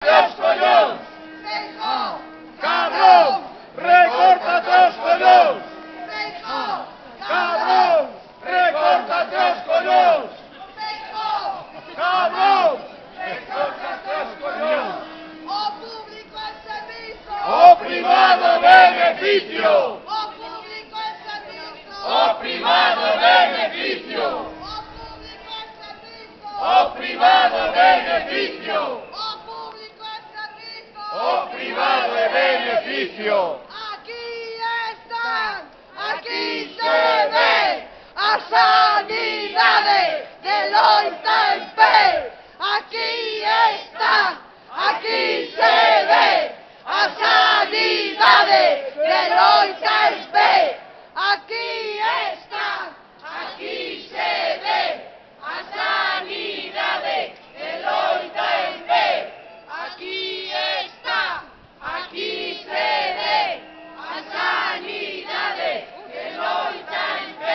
¡Los collons! Feijóo! ¡Cabrón! ¡Recórtate os collons! Feijóo! ¡Cabrón! ¡Recórtate os collons! Feijóo! ¡Cabrón! ¡Recórtate os collons! O público en servizo! ¡O privado beneficio! O público en servizo! ¡O privado beneficio! O público en servizo! ¡O privado beneficio! O público en servizo! ¡O privado beneficio! Aquí están, aquí se ve a sanidade de loita en pé. Aquí están,